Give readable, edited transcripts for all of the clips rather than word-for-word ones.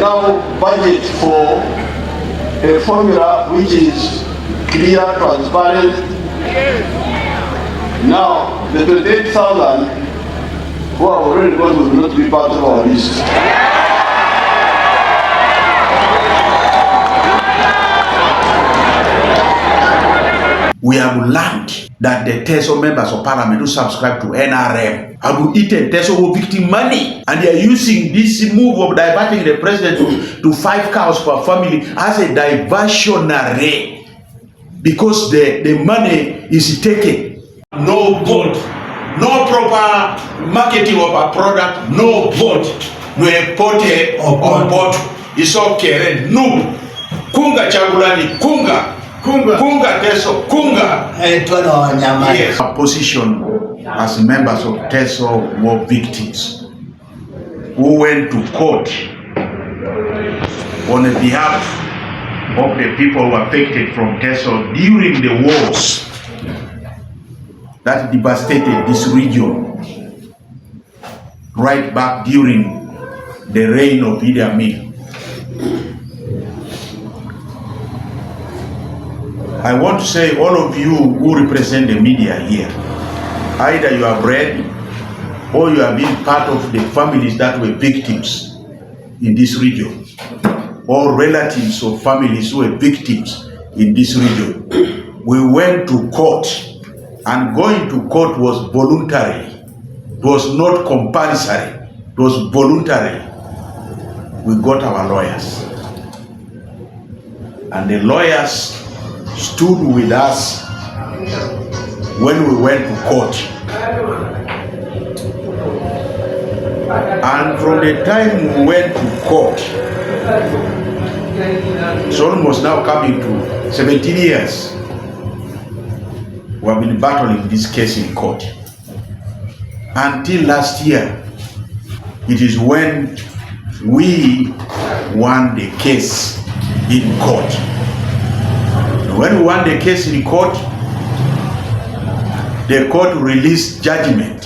now budget for a formula which is clear, transparent. Now, the 28,000 who have already gone will not be part of our list. We have learned that the Teso members of parliament who subscribe to NRM have eaten Teso victim money, and they are using this move of diverting the president to 5 cows per family as a diversionary, because the money is taken. No vote, no proper marketing of a product, no vote, no pote or vote. It's okay. No, kunga chagulani, kunga. Kunga Teso, kunga. Yes. Our position as members of Teso were victims who went to court on behalf of the people who were affected from Teso during the wars that devastated this region right back during the reign of Idi Amin. I want to say, all of you who represent the media here, either you have read or you have been part of the families that were victims in this region, or relatives of families who were victims in this region. We went to court, and going to court was voluntary. It was not compulsory. It was voluntary. We got our lawyers, and the lawyers stood with us when we went to court. And from the time we went to court, it's almost now coming to 17 years, we have been battling this case in court. Until last year, it is when we won the case in court. When we won the case in court, the court released judgment,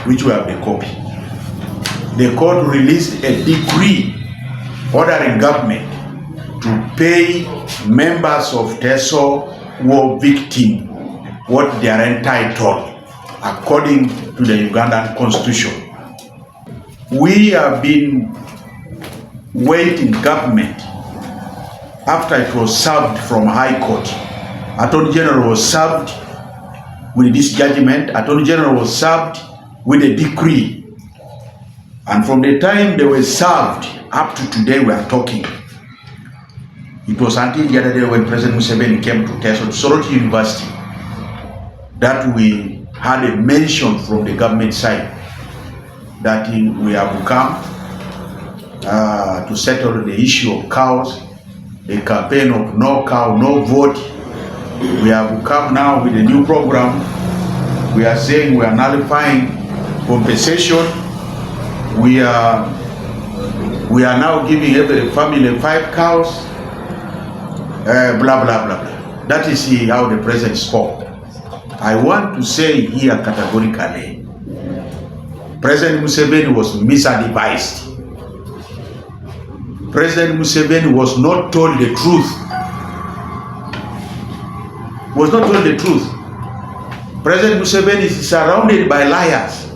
which we have the copy. The court released a decree ordering government to pay members of Teso who were victims what they are entitled according to the Ugandan constitution. We have been waiting government. After it was served from High Court, Attorney General was served with this judgment. Attorney General was served with a decree. And from the time they were served up to today we are talking, it was until the other day when President Museveni came to Teso, Soroti University, that we had a mention from the government side that we have come to settle the issue of cows, a campaign of no cow, no vote. We have come now with a new program. We are saying we are nullifying compensation. We are now giving every family 5 cows. Blah blah blah blah. That is how the president spoke. I want to say here categorically, President Museveni was misadvised. President Museveni was not told the truth. Was not told the truth. President Museveni is surrounded by liars.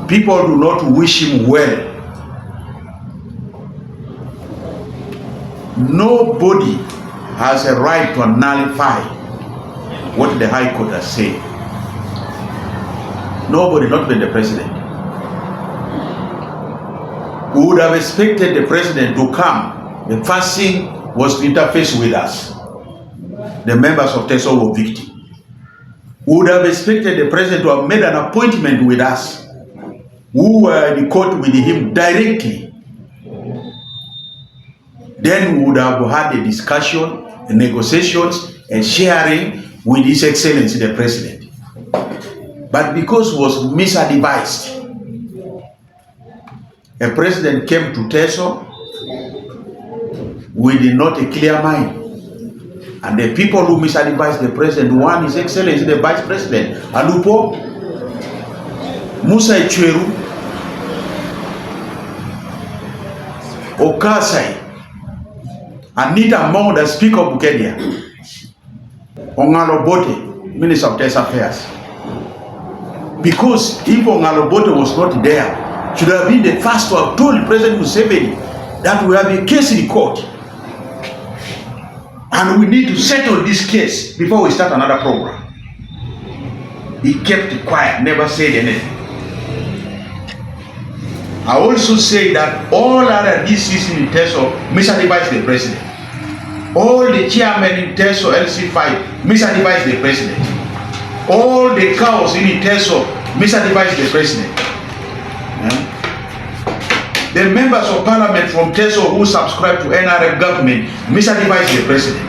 People do not wish him well. Nobody has a right to nullify what the High Court has said. Nobody, not even the president. We would have expected the president to come. The first thing was to interface with us. The members of Teso were victims. We would have expected the president to have made an appointment with us, who were in court with him directly. Then we would have had a discussion, negotiations, and sharing with His Excellency the President. But because he was misadvised, a president came to Teso with not a clear mind. And the people who misadvised the president, one His Excellency the Vice President, Alupo, Musa Ichweru, Okasai, Anita Mong, the Speaker of Bukedia, Ongalobote, Minister of Justice Affairs. Because if Ongalobote was not there, should have been the first to have told President Museveni that we have a case in court and we need to settle this case before we start another program. He kept quiet, never said anything. I also say that all other DCs in Teso misadvise the president. All the chairmen in Teso LC5 misadvise the president. All the cows in Teso misadvise the president. The members of parliament from Teso who subscribe to NRM government misadvise the president.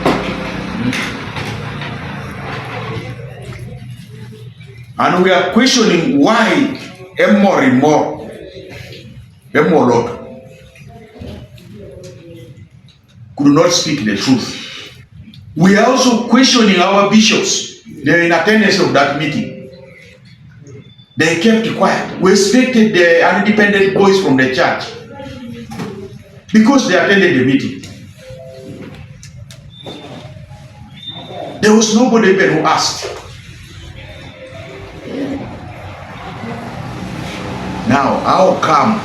And we are questioning why Emolot could not speak the truth. We are also questioning our bishops. They are in attendance of that meeting. They kept quiet. We expected the independent voice from the church because they attended the meeting. There was nobody even who asked. Now, how come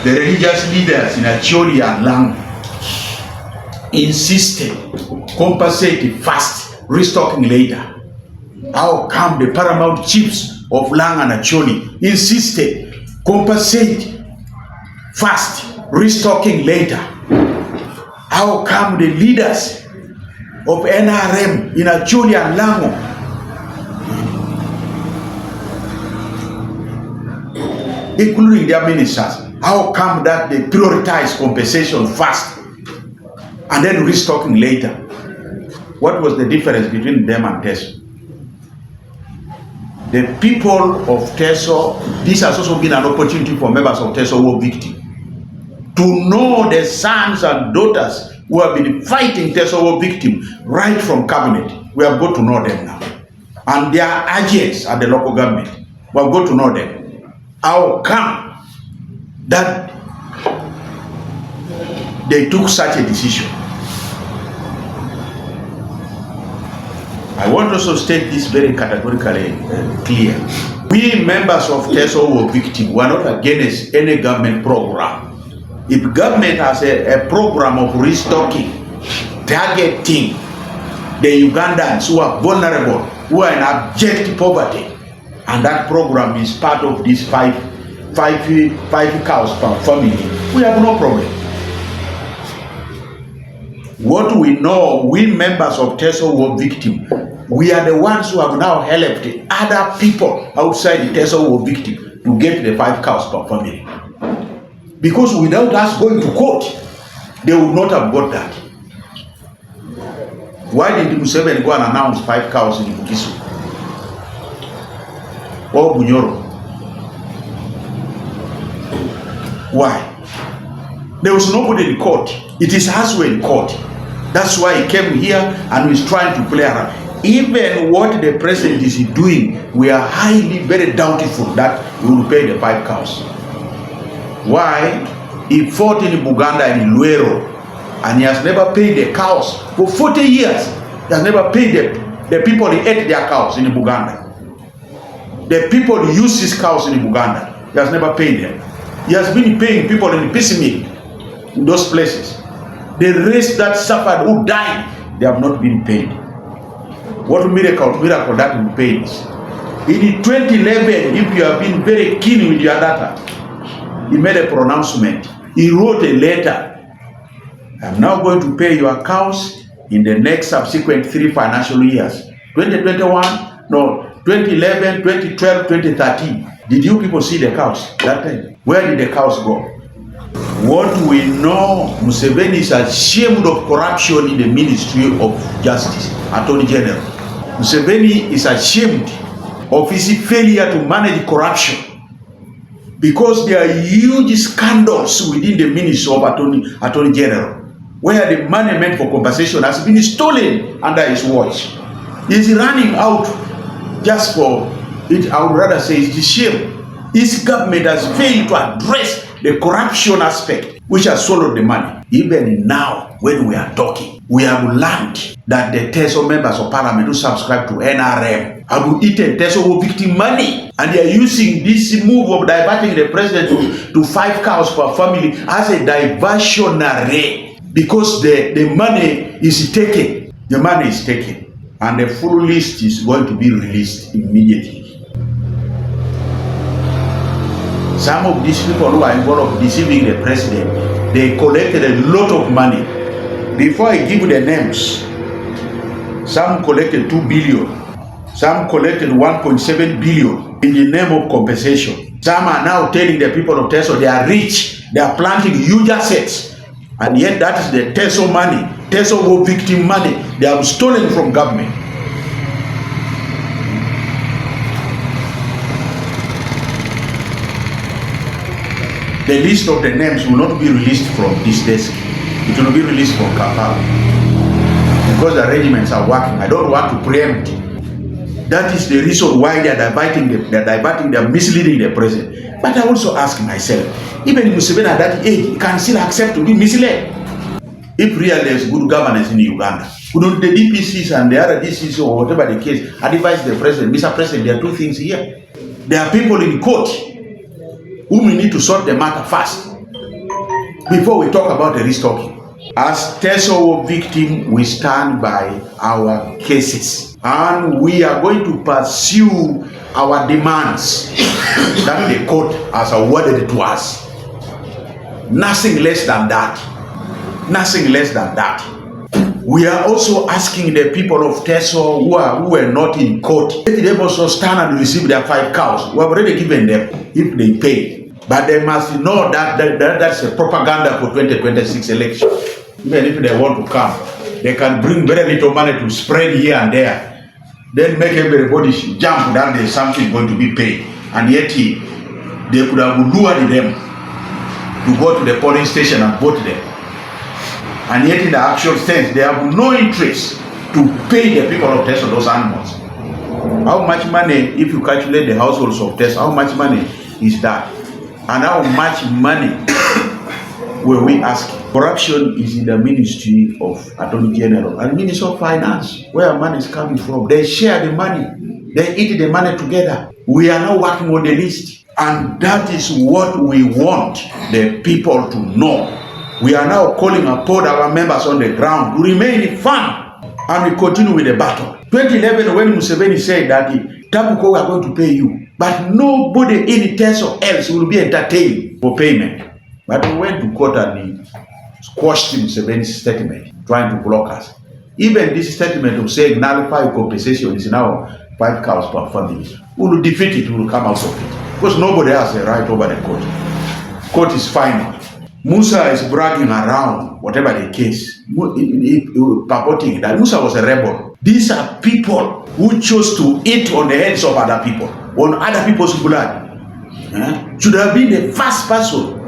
the religious leaders in Acholi and Lang insisted compensate fast, restocking later? How come the paramount chiefs of Lang and Acholi insisted compensate fast, restocking later? How come the leaders of NRM in Acholi and Lango including their ministers, how come that they prioritize compensation first and then restocking later? What was the difference between them and Teso? The people of Teso, this has also been an opportunity for members of Teso who are victims to know the sons and daughters who have been fighting Teso who are victims right from cabinet. We have got to know them now. And they are agents at the local government. We have got to know them. How come that they took such a decision? I want also state this very categorically clear. We members of Teso who are victims, we are not against any government program. If government has a program of restocking, targeting the Ugandans who are vulnerable, who are in abject poverty, and that program is part of this five cows per family, we have no problem. What we know, we members of Teso who are victims, we are the ones who have now helped other people outside the Teso who are victims to get the 5 cows per family. Because without us going to court, they would not have got that. Why did Museveni go and announce 5 cows in Bukisu or Bunyoro? Why? There was nobody in court. It is us who are in court. That's why he came here and he's trying to play around. Even what the president is doing, we are highly, very doubtful that he will pay the 5 cows. Why? He fought in Buganda and in Luero, and he has never paid the cows for 40 years. He has never paid the people who ate their cows in Buganda. The people who use his cows in Buganda, he has never paid them. He has been paying people in piecemeal in those places. The rest that suffered, who died, they have not been paid. What miracle that will pay is. In 2011, if you have been very keen with your data, he made a pronouncement. He wrote a letter. I'm now going to pay your cows in the next subsequent 3 financial years. 2021, no, 2011, 2012, 2013. Did you people see the cows that time? Where did the cows go? What we know, Museveni is ashamed of corruption in the Ministry of Justice, Attorney General. Museveni is ashamed of his failure to manage corruption because there are huge scandals within the Ministry of Attorney General where the money meant for compensation has been stolen under his watch. He is running out just for it. I would rather say it's a shame. His government has failed to address the corruption aspect, which has swallowed the money. Even now, when we are talking, we have learned that the Teso members of parliament who subscribe to NRM have eaten Teso victim money, and they are using this move of diverting the president to 5 cows per family as a diversionary, because the money is taken. The money is taken, and the full list is going to be released immediately. Some of these people who are involved in deceiving the president, they collected a lot of money. Before I give you the names, some collected 2 billion, some collected 1.7 billion in the name of compensation. Some are now telling the people of Teso they are rich, they are planting huge assets, and yet that is the Teso money, Teso victim money they have stolen from government. The list of the names will not be released from this desk. It will be released from Kampala. Because the arrangements are working. I don't want to preempt. That is the reason why they are they're misleading the president. But I also ask myself, even Museveni at that age can still accept to be misled. If really there is good governance in Uganda, couldn't the DPCs and the other DCs or whatever the case advise the president, Mr. President, there are two things here. There are people in court whom we need to sort the matter first before we talk about the restocking. As Teso victim, we stand by our cases, and we are going to pursue our demands that the court has awarded to us. Nothing less than that. Nothing less than that. We are also asking the people of Teso who were not in court, let them also stand and receive their 5 cows. We have already given them if they pay. But they must know that that's a propaganda for 2026 election. Even if they want to come, they can bring very little money to spread here and there. Then make everybody jump that there's something going to be paid. And yet they could have lured them to go to the polling station and vote them. And yet in the actual sense, they have no interest to pay the people of Teso those animals. How much money, if you calculate the households of Teso, how much money is that? And how much money were we asking? Corruption is in the Ministry of Attorney General and Ministry of Finance, where money is coming from. They share the money. They eat the money together. We are now working on the list. And that is what we want the people to know. We are now calling upon our members on the ground to remain firm, and we continue with the battle. 2011, when Museveni said that Tabuko, we are going to pay you, but nobody in Teso else will be entertained for payment. But we went to court and squashed Museveni's statement, trying to block us. Even this statement of saying nullify compensation is now 5 cows per family. We will defeat it, we will come out of it. Because nobody has a right over the court. Court is final. Musa is bragging around, whatever the case, purporting that Musa was a rebel. These are people who chose to eat on the heads of other people, on other people's blood. Should have been the first person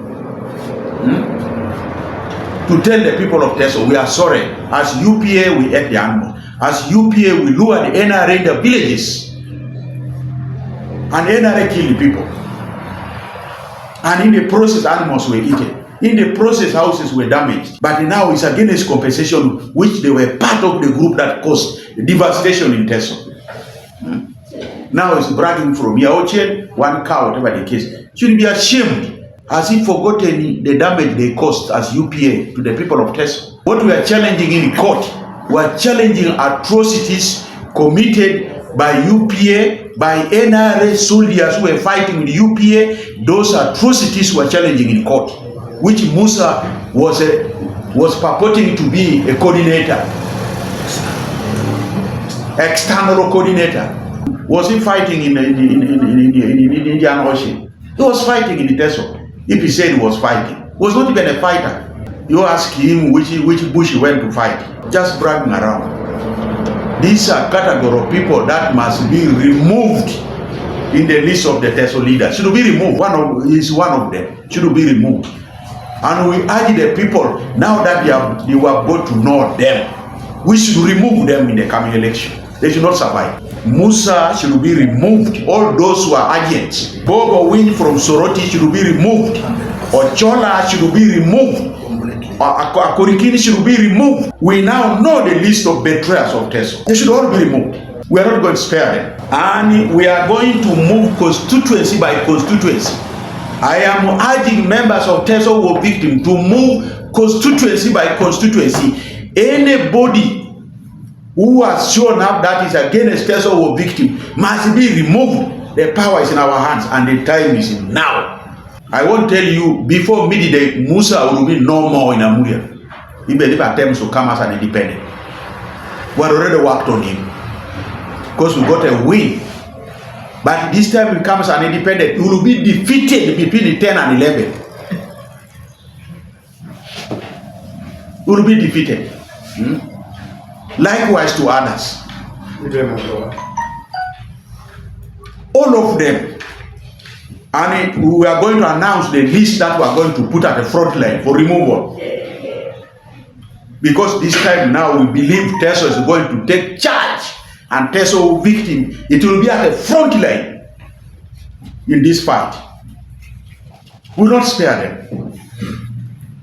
to tell the people of Teso, we are sorry. As UPA, we ate the animal. As UPA, we lured the NRA in the villages. And the NRA killed the people. And in the process, animals were eaten. In the process, houses were damaged. But now it's against compensation, which they were part of the group that caused the devastation in Teso. Now it's bragging from Yaochen, 1 cow, whatever the case. Should be ashamed, as if forgotten the damage they caused as UPA to the people of Teso. What we are challenging in court, we are challenging atrocities committed by UPA, by NRA soldiers who were fighting with UPA. Those atrocities we are challenging in court, which Musa was purporting to be a coordinator, external coordinator. Was he fighting in the Indian Ocean? He was fighting in the Teso. If he said he was fighting, he was not even a fighter. You ask him which bush he went to fight, just bragging around. These are category of people that must be removed in the list of the Teso leaders. Should be removed. Is one of them. Should be removed. And we urge the people, now that they were able to know them, we should remove them in the coming election. They should not survive. Musa should be removed. All those who are agents. Bob Owin from Soroti should be removed. Ochola should be removed. Akorikini should be removed. We now know the list of betrayers of Teso. They should all be removed. We are not going to spare them. And we are going to move constituency by constituency. I am urging members of Teso who were victims to move constituency by constituency. Anybody who has shown up that is against Teso or victim must be removed. The power is in our hands and the time is now. I won't tell you, before midday, Musa will be no more in Amuria. Even if attempts to come as an independent. We already worked on him. Because we got a win. But this time he comes an independent, he will be defeated between the 10 and 11. He will be defeated. Likewise to others. All of them. And we are going to announce the list that we are going to put at the front line for removal. Because this time now we believe Teso is going to take charge. And Teso victim, it will be at the front line in this fight. We will not spare them.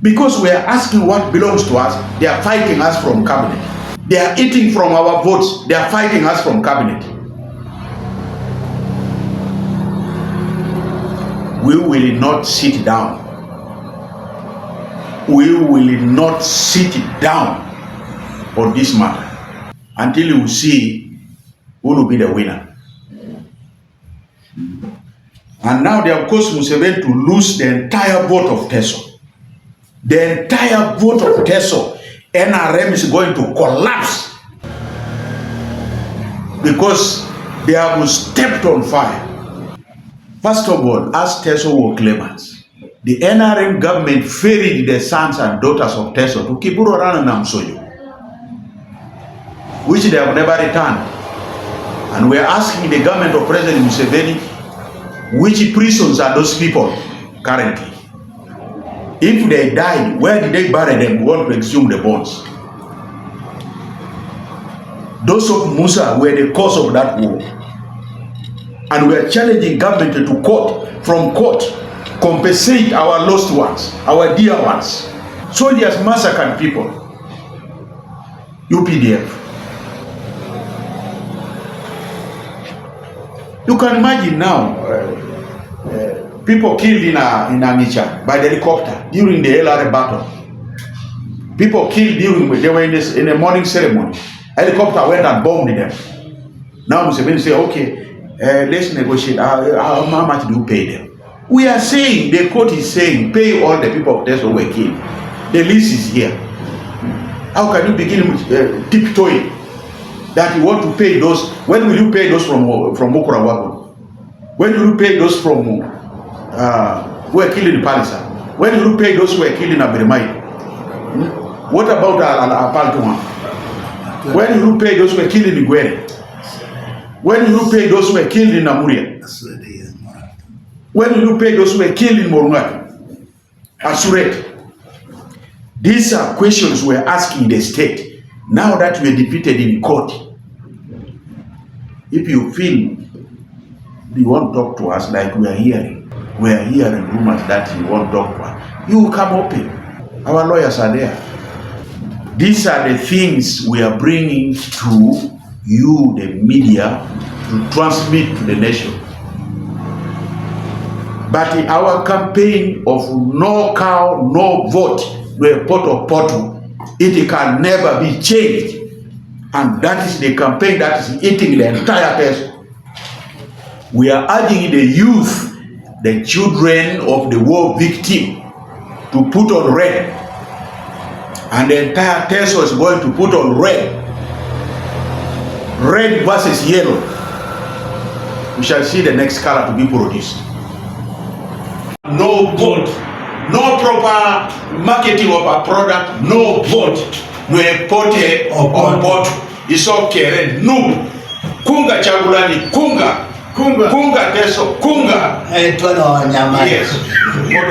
Because we are asking what belongs to us, they are fighting us from cabinet. They are eating from our votes, they are fighting us from cabinet. We will not sit down. We will not sit down on this matter until you see who will be the winner. And now they have caused Museveni to lose the entire vote of Teso. The entire vote of Teso, NRM is going to collapse because they have stepped on fire. First of all, as Teso were claimants, the NRM government ferried the sons and daughters of Teso to Kiburo and Namsoyo, which they have never returned. And we are asking the government of President Museveni, which prisons are those people currently? If they died, where did they bury them? We want to exhume the bones. Those of Musa were the cause of that war. And we are challenging government to court, from court, compensate our lost ones, our dear ones. Soldiers massacred people. UPDF. You can imagine now, people killed in Anicha by the helicopter during the LRA battle. People killed during, they were in a morning ceremony. Helicopter went and bombed them. Now Museveni say, okay, let's negotiate. How much do you pay them? We are saying, the court is saying, pay all the people of Teso who were killed. The list is here. How can you begin with tiptoeing that you want to pay those? When will you pay those from Okura Wagon? When will you pay those from who were killed in Palisa? When will you pay those who were killed in Abirimai? What about Apaltuma? When will you pay those who were killed in Iguere? When will you pay those who were killed in Namuria? When will you pay those who were killed in Morungati? Asuret? These are questions we're asking the state. Now that we are defeated in court, if you feel you won't talk to us like we are hearing rumors that you won't talk to us, you come open. Our lawyers are there. These are the things we are bringing to you, the media, to transmit to the nation. But in our campaign of no cow, no vote, no pot of pottle, it can never be changed. And that is the campaign that is eating the entire Teso. We are urging the youth, the children of the war victim, to put on red. And the entire Teso is going to put on red. Red versus yellow. We shall see the next color to be produced. No vote, no proper marketing of a product, no vote, no pote or pot. It's okay. No. Kunga Chagulani, Kunga Teso, Kunga. Yes.